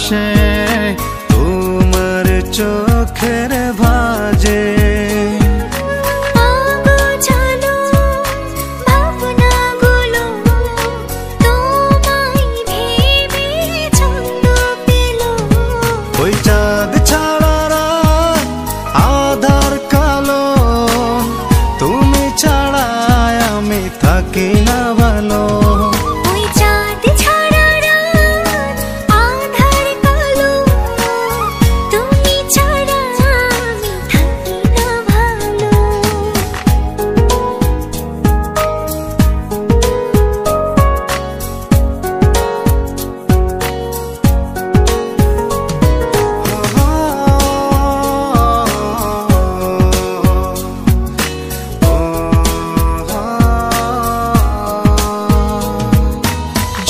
ভাসে তোমার চোখের ভাজে। ওই চাঁদ ছাড়া রাত আধার কালো, তুমি ছাড়া আমি থাকি না ভালো। ওই চাঁদ ছাড়া রাত আধার কালো, তুমি ছাড়া আমি থাকি না ভালো।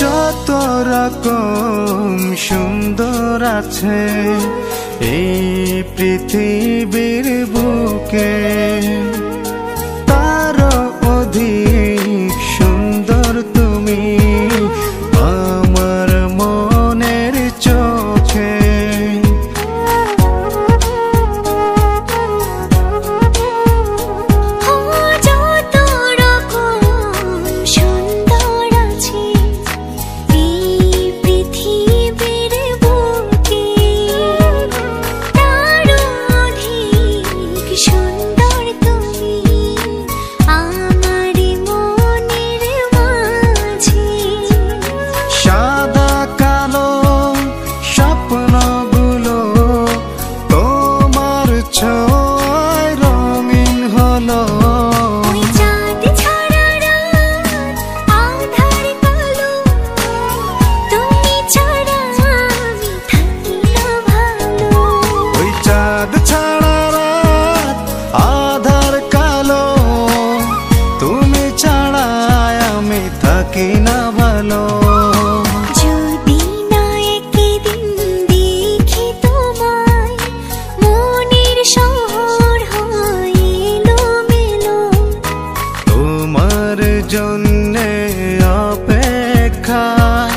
যত রকম সুন্দর আছে এই পৃথিবীর বুকে, তারও অধিক সুন্দর তুমি আমার মনের চোখে। যত রকম সুন্দর আছে এই পৃথিবীর বুকে, তারও অধিক সুন্দর তুমি আমার মনের মাঝে। সাদা কালো স্বপ্নগুলো তোমার ছোঁয়ায় রঙিন হলো। ওই চাঁদ ছাড়া রাত আধার কালো, তুমি ছাড়া আমি থাকি না ভালো। ওই চাঁদ ছাড়া রাত আধার কালো, তুমি ছাড়া আমি থাকি না ভালো। যদি না একদিন দেখি তোমায়, মনের শহর হয় এলোমেলো। তোমার জন্যে অপেক্ষায়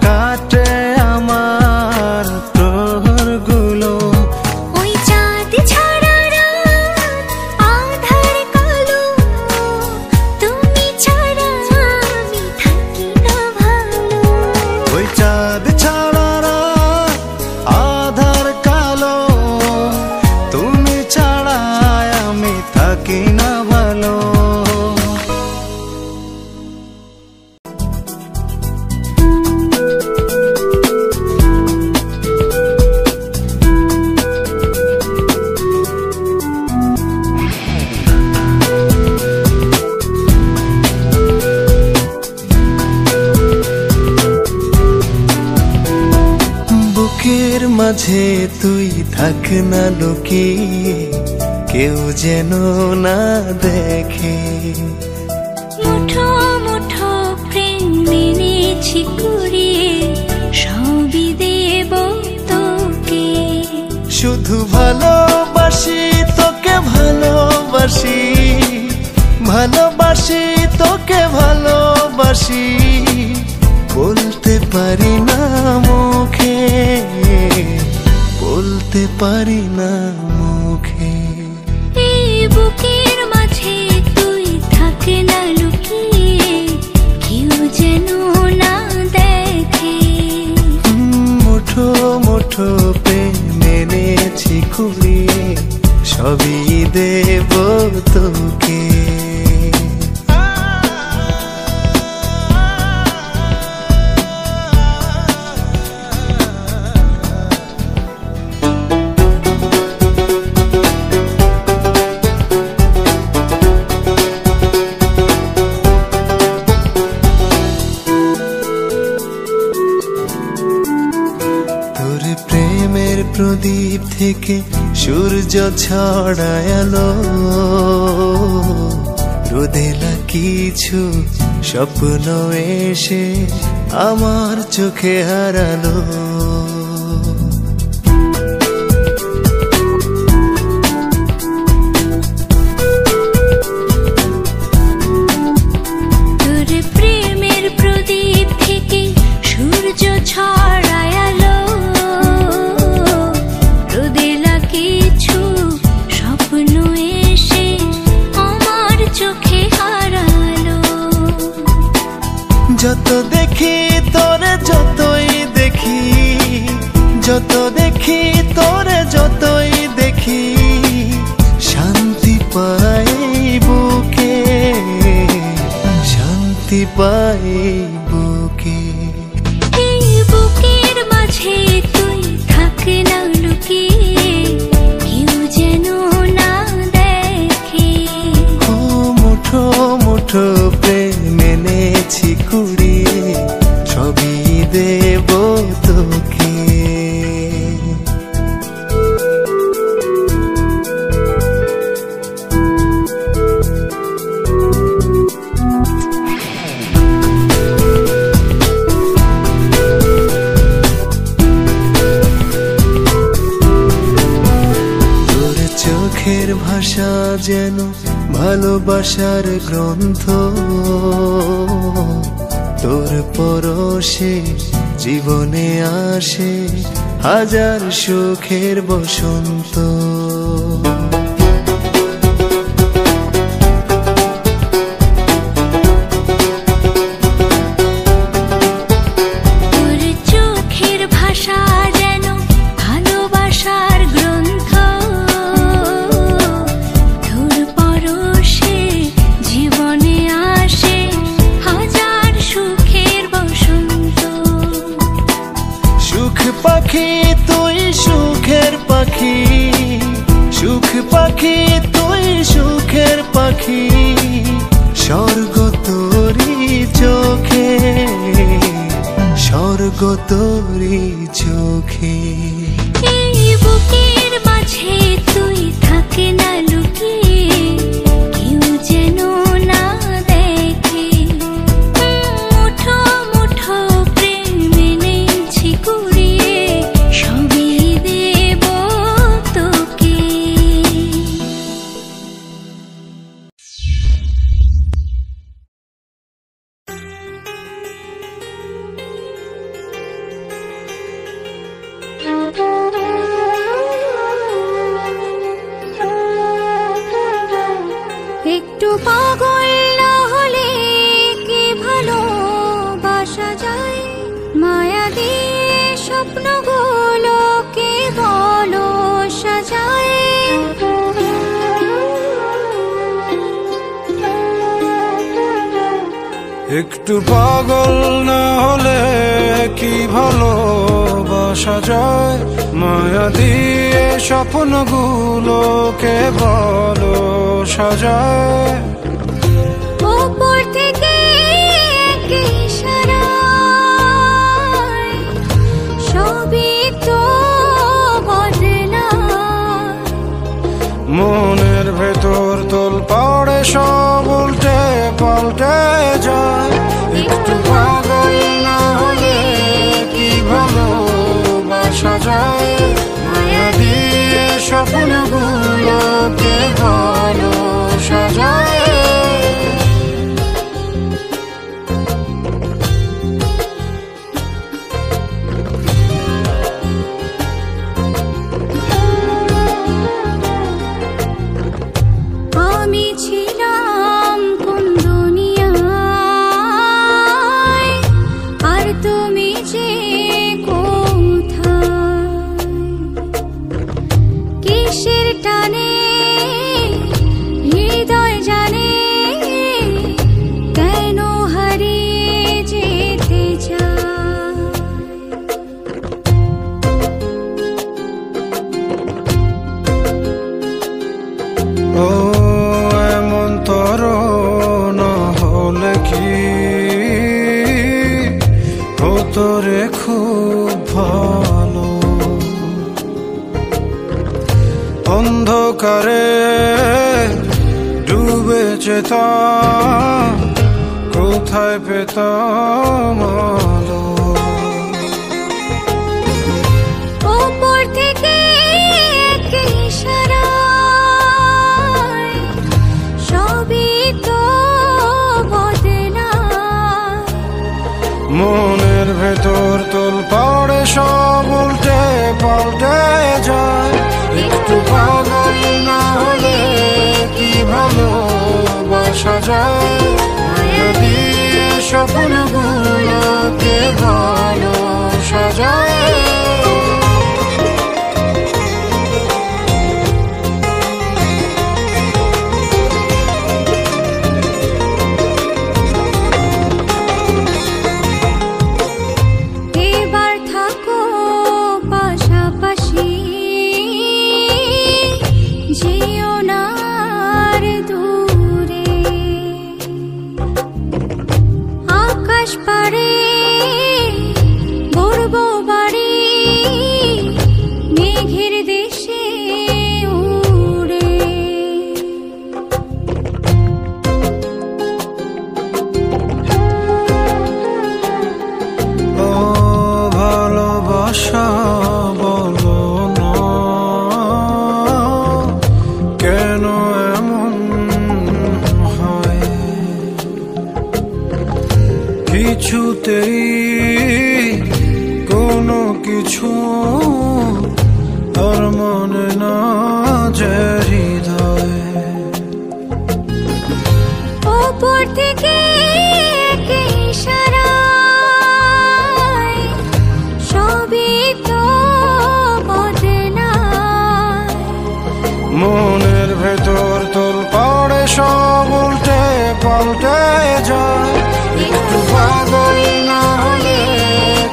কাটে আমার প্রহরগুলো। ওই চাঁদ ছাড়া রাত আধার কালো, তুমি ছাড়া আমি থাকি না ভালো। ওই চাঁদ ছাড়া রাত আধার কালো, তুমি ছাড়া আমি থাকি না ভালো। বুকের মাঝে তুই থাক না লুকিয়ে, কেউ যেন না দেখে। মুঠো মুঠো প্রেম মেনেছি কুড়িয়ে, সবই দেব তোকে। শুধু ভালোবাসি তোকে ভালোবাসি, ভালোবাসি তোকে ভালোবাসি, বলতে পারি না মুখে, বলতে পারি না মুখে। এই বুকের মাঝে তুই থাক না লুকিয়ে, কেউ যেন না দেখে। মুঠো মুঠো প্রেম মেনেছি কুড়িয়ে, সবই দেব তোকে। তোর প্রেমের প্রদীপ থেকে সূর্য ছড়ায়ালো, রোদেলা কিছু স্বপ্ন এসে আমার চোখে হারালো। প্রেমের প্রদীপ থেকে সূর্য ছড়ায়ালো, যত দেখি তোরে যতই দেখি শান্তি পাই বুকে, শান্তি পাই বুকে। এই বুকের মাঝে তুই থাক না লুকিয়ে, কেউ যেন না দেখে। ও মুঠো মুঠো প্রেম এনেছি কুড়িয়ে, সবই দেব তোকে। চোখের ভাষা যেন ভালোবাসার গ্রন্থ, তোর পরশে জীবনে আসে হাজার সুখের বসন্ত। তোর চোখের ভাষা যেন ভালোবাসার গ্রন্থ, তোর পরশে জীবনে আসে হাজার সুখের বসন্ত। সুখ পাখি তুই সুখের পাখি, সুখ পাখি তুই সুখের পাখি, স্বর্গ তোরি চোখে, স্বর্গ তোরি চোখে। এই বুকের মাঝে তুই থাক না লুকিয়ে, কেউ যেন না দেখে। মুঠো মুঠো প্রেম এনেছি কুড়িয়ে, সবই দেব তোকে। একটু পাগল না হলে কি ভালোবাসা যায়, মায়া দিয়ে স্বপ্নগুলোকে বলো সাজায়। একটু পাগল না হলে কি ভালোবাসা যায়, মায়া দিয়ে স্বপ্নগুলোকে বলো সাজায়। ওপর থেকে এক ইশারায় সবই তো বদলায়। মনের ভেতর তোল পাড়ে সব উল্টে পাল্টে যায়। একটু পাগল না হলে কি ভালোবাসা যায়, মায়া দিয়ে স্বপ্নগুলোকে ভালো সাজায়। আমি ছিলাম কোন দুনিয়ায়, আর তুমি যে কোথায়। কিসের টানে হৃদয় জানে, কেন হারিয়ে যেতে চায়। ও এমন তরণ হলে কি হতো রে খুব ভালো, অন্ধকারে ডুবে যেতাম, কোথায় পেতাম আলো। ওপর থেকে এক ইশারায় সবই তো বদলায়। মনের ভেতর তোল পাড়ে সব উল্টে পাল্টে যায়। একটু পাগল না হলে কি ভালোবাসা যায়, মায়া দিয়ে স্বপ্নগুলোকে ভালো সাজায়। কিছু আর মনে না যে হৃদয় ওপর থেকে একে ইশারায় সবই তো বদলে মনের ভেতর তোলপাড়ে সব উল্টে পাল্টে যায় একটু পাগল না হলে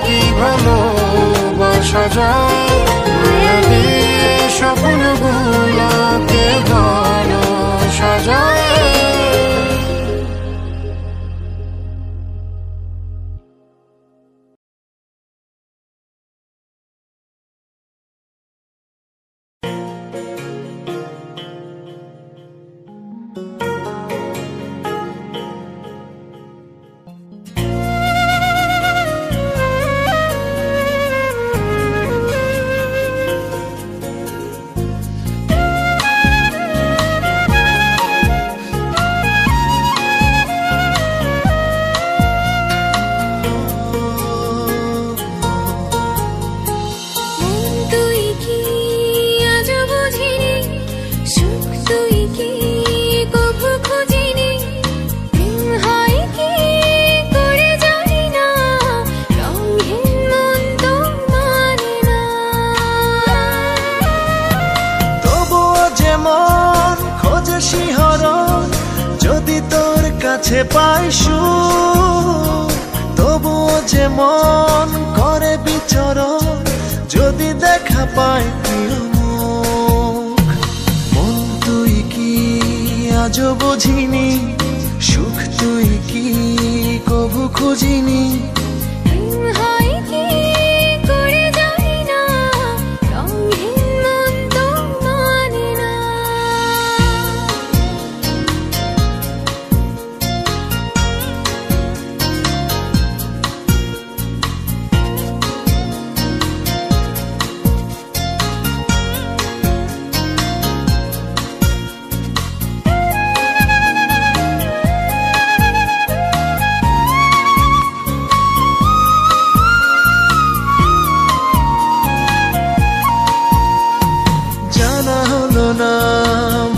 কি ভালোবাসা যায় স্বপ্নগুলোকে ভালো সাজায় পাই সুখ তবুও যে মন করে বিচরণ যদি দেখা পায় প্রিয় মুখ মন তুই কি আজও বুঝিনি সুখ তুই কি কভু খুঁজিনি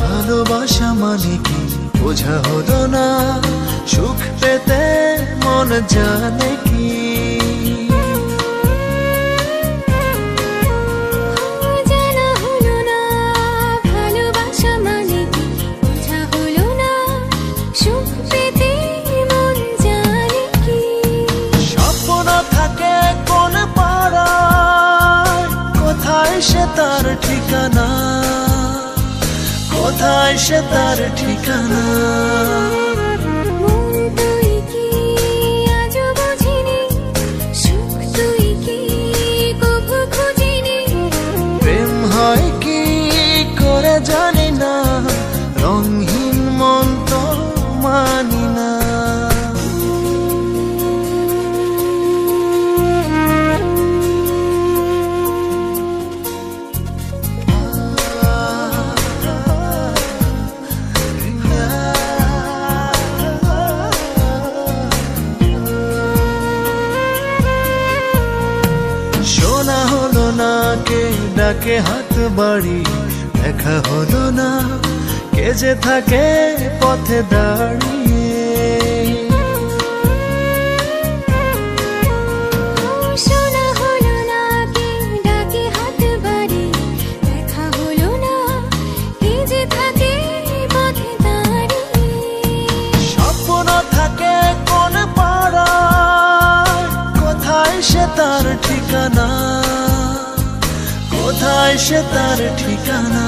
ভালোবাসা মানে কি বোঝা হলো না সুখ পেতে মন জানে কি জানা হলো না ভালোবাসা মানে কি বোঝা হলো না সুখ পেতে মন জানে কি স্বপ্ন থাকে কোন পাড়ায় কোথায় সে তার ঠিকানা কোথায় সে তার ঠিকানা মন তুই কি আজও বুঝিনি সুখ তুই কি কভু খুঁজিনি প্রেম হয় কি করে জানি না রঙহীন মন তো মানি না শোনা হলো না কে ডাকে হাত বাড়ি দেখা হলো না কে যে থাকে পথে দাঁড়িয়ে শোনা হলো না কে ডাকে হাত বাড়ি দেখা হলো না কে যে থাকে পথে দাঁড়িয়ে স্বপ্ন থাকে কোন পাড়ায় কোথায় সে তার ঠিকানা কোথায় সে তার ঠিকানা